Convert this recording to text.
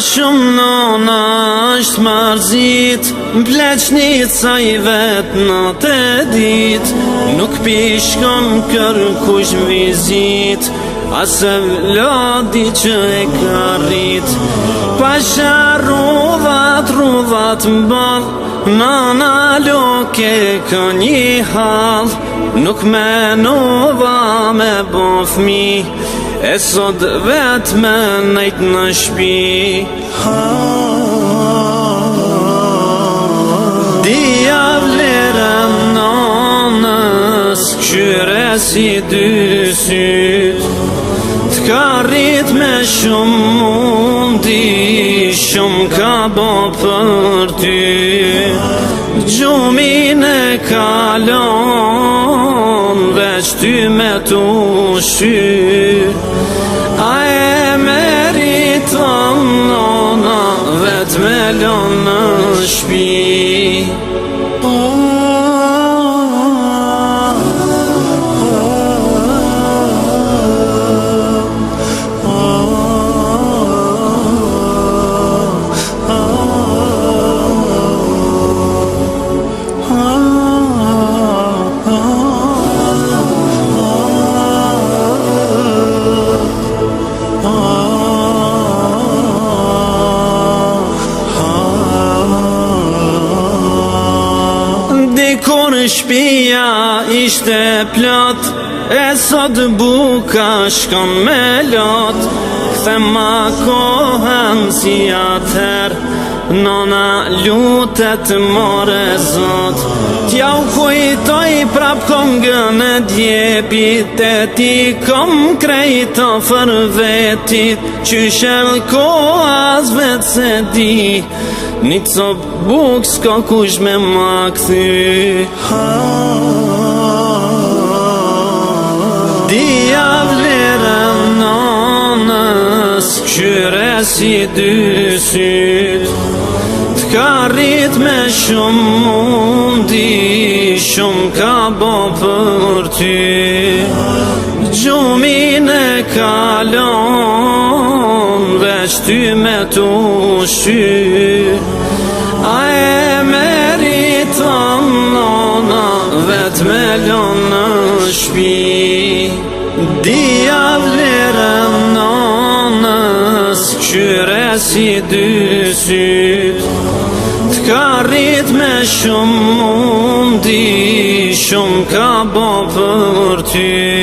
shumë nona është marzit, Pleqnica I vet natë e dit, Nuk pishkon kërkush vizit, Ase vladi që e ka rrit. Pasha rudhat m'ball, Nana loke ka një hall, Nuk menova me bo fmi, E sot vet me nejt në shpi. Dija vlerën nanës, Këshyre si dy syt, T'ka rrit me shumë mundi, Shumë ka bo për ty. Gjumin e kalon, Veç ty me t'u shy. A e meriton nona, Vet me lon në shpi. Kur shpia ishte plot, E sot buka shkon me lot. Kthema kohën si ather, Nona lutet more zot. T'ja u kujtoj prap kongën e djepit, E ti kom krejt ofër vetit, Qyshel kohas vet se di, Një cop buk s'ka kush me ma kthy. Dija vlerën nanës, Këshyre si dy syt, T'ka rrit me shumë mundi, Shumë ka bo për ty. Gjumin e kalon, Veç ty me t'u shy. A e meriton nona, Vet me lon në shpi. Dija vlerën nanës, Këshyre si dy syt, T'ka rrit me shumë mundi, Shumë ka bo për ty.